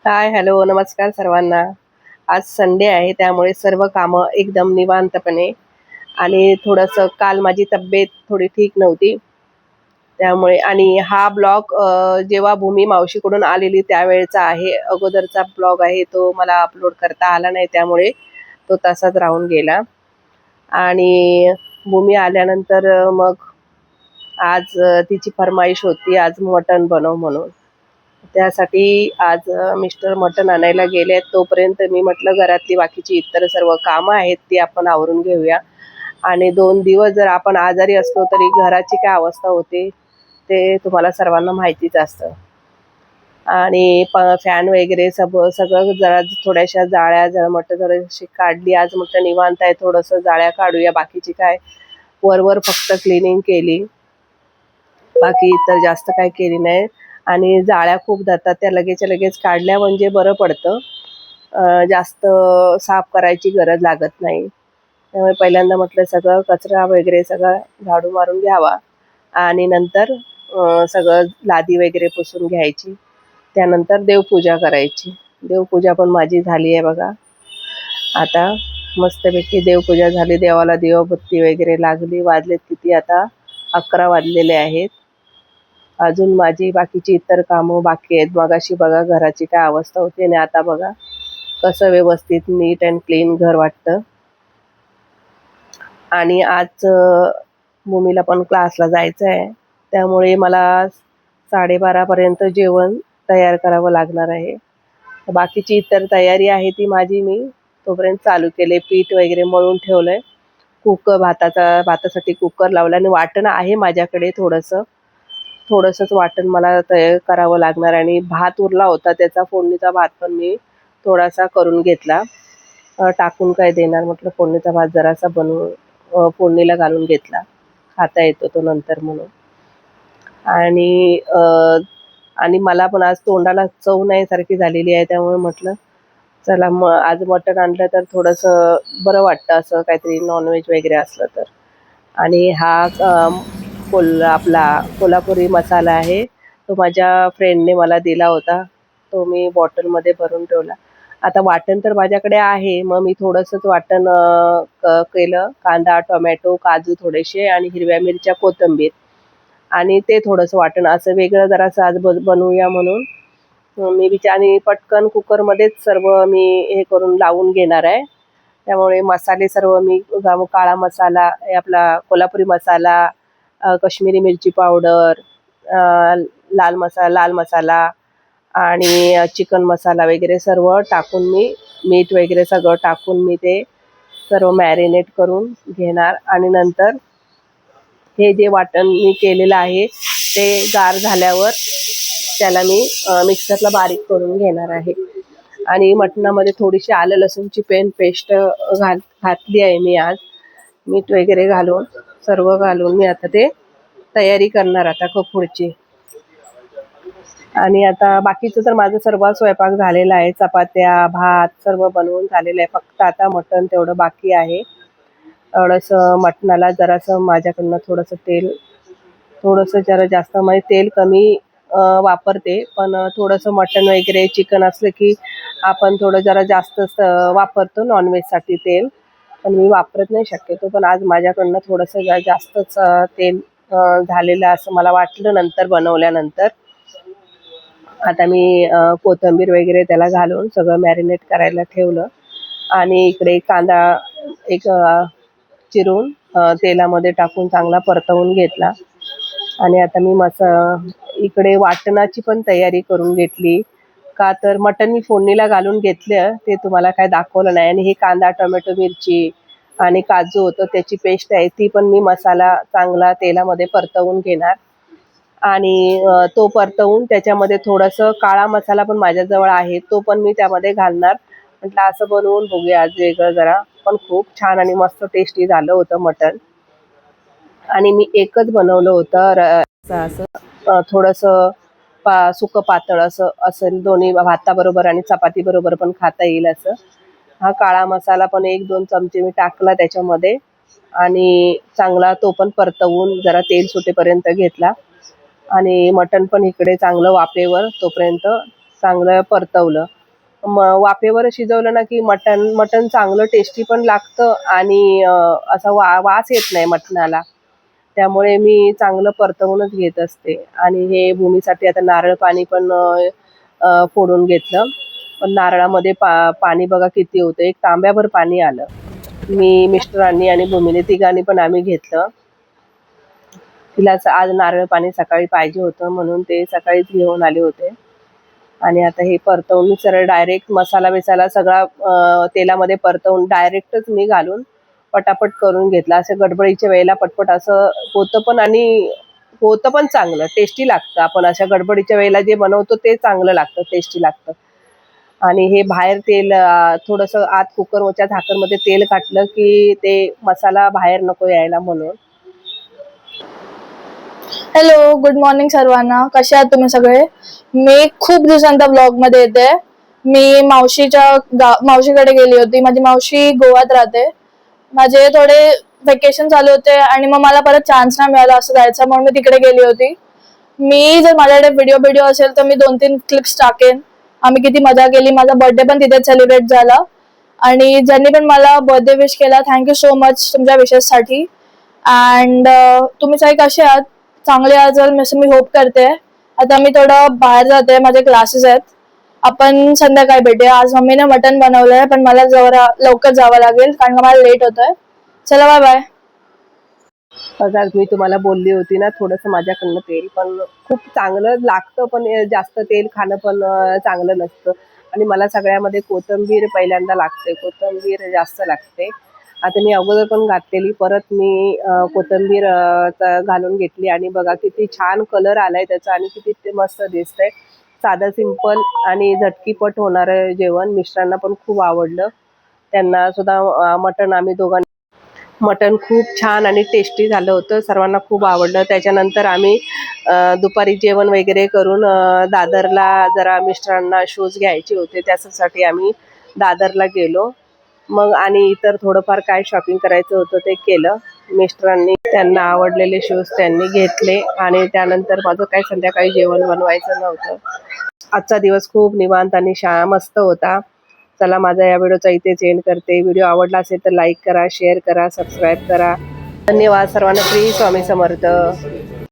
हाय, hello, नमस्कार सर्वांना. आज संडे आहे त्यामुळे सर्व कामं एकदम निवांतपणे आणि थोडंसं काल माझी तब्येत थोडी ठीक नव्हती. त्यामुळे आणि हा ब्लॉग जेव्हा भूमी मावशीकडून आलेली त्यावेळचा आहे. अगोदरचा ब्लॉग आहे तो मला अपलोड करता आला नाही त्यामुळे तो तसाच राहून गेला. आणि भूमी आल्यानंतर मग आज तिची फर्माईश होती आज मटण बनव म्हणून. त्यासाठी आज मिस्टर मटण आणायला गेले. तोपर्यंत मी म्हटलं घरातली बाकीची इतर सर्व कामं आहेत ती आपण आवरून घेऊया. आणि 2 दिवस जर आपण आजारी असलो तरी घराची काय अवस्था होते ते तुम्हाला सर्वांना माहितीच असतं. आणि फॅन वगैरे सगळं जरा थोड्याशा जाळ्या जरा म्हटलं थोडीशी काढली. आज म्हटलं निवांत आहे थोडंसं जाळ्या काढूया. बाकीची काय वर फक्त क्लिनिंग केली, बाकी इतर जास्त काय केली नाही. आणि जाळ्या खूप जातात त्या लगेचच्या लगेच काढल्या म्हणजे बरं पडतं. जास्त साफ करायची गरज लागत नाही. त्यामुळे पहिल्यांदा म्हटलं सगळं कचरा वगैरे सगळं झाडू मारून घ्यावा आणि नंतर सगळं लादी वगैरे पुसून घ्यायची. त्यानंतर देवपूजा करायची. देवपूजा पण माझी झाली आहे बघा. आता मस्तपैकी देवपूजा झाली. देवाला दिवाबत्ती वगैरे लागली. वाजलेत किती आता 11 वाजलेले आहेत. अजून माझी बाकीची इतर कामं बाकी आहेत. मगाशी बघा घराची काय अवस्था होती आणि आता बघा कसं व्यवस्थित नीट अँड क्लीन घर वाटतं. आणि आज भूमीला पण क्लासला जायचं आहे त्यामुळे मला 12:30पर्यंत जेवण तयार करावं लागणार आहे. बाकीची इतर तयारी आहे ती माझी मी तोपर्यंत चालू केले. पीठ वगैरे मळून ठेवलं आहे. भातासाठी कुकर लावला आणि वाटण आहे माझ्याकडे थोडंसंच वाटण मला तयार करावं लागणार. आणि भात उरला होता त्याचा फोडणीचा भात पण मी थोडासा करून घेतला. टाकून काय देणार म्हटलं फोडणीचा भात जरासा बनवून फोडणीला घालून घेतला. खाता येतो तो नंतर म्हणून. आणि आणि मला पण आज तोंडाला चव नाही सारखी झालेली आहे त्यामुळे म्हटलं चला आज मटण आणलं तर थोडंसं बरं वाटतं असं काहीतरी नॉनव्हेज वगैरे असलं तर. आणि हा आपला कोल्हापुरी मसाला आहे. तो माझ्या फ्रेंडने मला दिला होता. तो मी बॉटलमध्ये भरून ठेवला. आता वाटण तर माझ्याकडे आहे. मग मी थोडंसंच वाटण केलं. कांदा, टोमॅटो, काजू थोडेसे आणि हिरव्या मिरच्या, कोथिंबीर आणि ते थोडंसं वाटण असं वेगळं जरासं आज बनवूया म्हणून मी आणि पटकन कुकरमध्येच सर्व मी हे करून लावून घेणार आहे. त्यामुळे मसाले सर्व मी काळा मसाला, आपला कोल्हापुरी मसाला, काश्मीरी मिरची पावडर, लाल मसाला आणि चिकन मसाला वगैरे सर्व टाकून मी मीठ वगैरे सगळं टाकून मी ते सर्व मॅरिनेट करून घेणार. आणि नंतर हे जे वाटण मी केलेलं आहे ते गार झाल्यावर त्याला मी मिक्सरला बारीक करून घेणार आहे. आणि मटणामध्ये थोडीशी आलं लसूणची पेस्ट घातली आहे मी आज. मीठ वगैरे घालून सर्व घालून मी आता ते तयारी करणार आता पुढची. आणि आता बाकीचं तर माझं सर्व स्वयंपाक झालेला आहे. चपात्या, भात सर्व बनवून झालेलं आहे. फक्त आता मटण तेवढं बाकी आहे. थोडंसं मटणाला जरासं माझ्याकडनं थोडंसं जरा जास्त म्हणजे तेल कमी वापरते. पण थोडंसं मटण वगैरे चिकन असलं की आपण थोडं जरा जास्तच वापरतो नॉनव्हेजसाठी तेल. पण मी वापरत नाही शक्यतो. पण आज माझ्याकडनं थोडंसं जास्तच तेल झालेलं असं मला वाटलं नंतर बनवल्यानंतर. आता मी कोथिंबीर वगैरे त्याला घालून सगळं मॅरिनेट करायला ठेवलं. आणि इकडे कांदा एक चिरून तेलामध्ये टाकून चांगला परतवून घेतला. आणि आता मी इकडे वाटणाची पण तयारी करून घेतली. का तर मटण मी फोडणीला घालून घेतलं ते तुम्हाला काय दाखवलं नाही. आणि हे कांदा, टोमॅटो, मिरची आणि काजू होतं त्याची पेस्ट आहे ती पण मी मसाला चांगला तेलामध्ये परतवून घेणार. आणि तो परतवून त्याच्यामध्ये थोडंसं काळा मसाला पण माझ्याजवळ आहे तो पण मी त्यामध्ये घालणार. म्हटलं असं बनवून बघूया आज वेगळं जरा. पण खूप छान आणि मस्त टेस्टी झालं होतं मटण. आणि मी एकच बनवलं होतं असं थोडंसं सुकं पातळ असं असेल दोन्ही भाताबरोबर आणि चपातीबरोबर पण खाता येईल असं. हा काळा मसाला पण 1-2 चमचे मी टाकला त्याच्यामध्ये. आणि चांगला तो पण परतवून जरा तेल सुटेपर्यंत घेतला. आणि मटण पण इकडे चांगलं वाफेवर तोपर्यंत चांगलं परतवलं. वाफेवर शिजवलं ना की मटण चांगलं टेस्टी पण लागतं आणि असा वास येत नाही मटणाला. त्यामुळे मी चांगलं परतवूनच घेत असते. आणि हे भूमीसाठी आता नारळ पाणी पण फोडून घेतलं. पण नारळामध्ये पाणी बघा किती होतं, एक तांब्याभर पाणी आलं. मी, मिस्टरांनी आणि भूमीने तिघांनी पण आम्ही घेतलं. तिला आज नारळ पाणी सकाळी पाहिजे होतं म्हणून ते सकाळीच घेऊन आले होते. आणि आता हे परतवून मी सरळ डायरेक्ट मसाला बिसाला सगळा तेलामध्ये परतवून डायरेक्टच मी घालून पटापट करून घेतला. असं गडबडीच्या वेळेला पटपट असं होतं पण, आणि होतं पण चांगलं, टेस्टी लागतं. आपण अशा गडबडीच्या वेळेला जे बनवतो ते चांगलं लागतं, टेस्टी लागतं. आणि हे बाहेर तेल थोडंसं आत कुकरच्या झाकणमध्ये तेल घातलं की ते मसाला बाहेर नको यायला म्हणून. हॅलो, गुड मॉर्निंग सर्वांना. कसे आहात तुम्ही सगळे? मी खूप दिवसांचा ब्लॉग मध्ये येते. मी मावशीकडे गेली होती. माझी मावशी गोव्यात राहते. माझे थोडे वेकेशन चालू होते आणि मग मला परत चान्स नाही मिळाला असं जायचं, म्हणून मी तिकडे गेली होती. मी जर माझ्याकडे व्हिडिओ असेल तर मी 2-3 क्लिप्स टाकेन. आम्ही किती मजा केली. माझा बर्थडे पण तिथेच सेलिब्रेट झाला. आणि ज्यांनी पण मला बर्थडे विश केला, थँक्यू सो मच तुमच्या विशेससाठी. अँड तुम्ही सगळे कसे आहात? चांगले असेल असं मी होप करते. आता मी थोडं बाहेर जाते, माझे क्लासेस आहेत. आपण संध्याकाळी भेटूया. आज मम्मीने मटण बनवलंय पण मला जरा लवकर जावं लागेल कारण का मला लेट होतंय. चला, बाय बाय. आज मी तुम्हाला बोलली होती ना, थोडंसं माझ्याकडनं तेल पण खूप चांगलं लागतं, पण जास्त तेल खाणं पण चांगलं नसतं. आणि मला सगळ्यामध्ये कोथिंबीर पहिल्यांदा लागते, कोथिंबीर जास्त लागते. आता मी अगोदर पण घातलेली, परत मी कोथिंबीर घालून घेतली आणि बघा किती छान कलर आलाय त्याचा आणि किती ते मस्त दिसतंय. साधं सिंपल आणि झटकीपट होणारं जेवण. मिस्टरांना पण खूप आवडलं. त्यांना सुद्धा मटण मटण खूप छान आणि टेस्टी झालं होतं. सर्वांना खूप आवडलं. त्याच्यानंतर आम्ही दुपारी जेवण वगैरे करून दादरला जरा मिस्टरांना शूज घ्यायचे होते, त्याच्यासाठी आम्ही दादरला गेलो. मग आणि इतर थोडंफार काय शॉपिंग करायचं होतं ते केलं. मिस्टरांनी त्यांना आवडलेले शूज त्यांनी घेतले आणि त्यानंतर माझं काही संध्याकाळी जेवण बनवायचं नव्हतं. आजचा दिवस खूप निवांत आणि मस्त होता. चला, माझा या व्हिडिओचा इथेच एंड करते. व्हिडिओ आवडला असेल तर लाईक करा, शेअर करा, सबस्क्राईब करा. धन्यवाद सर्वांना. श्री स्वामी समर्थ.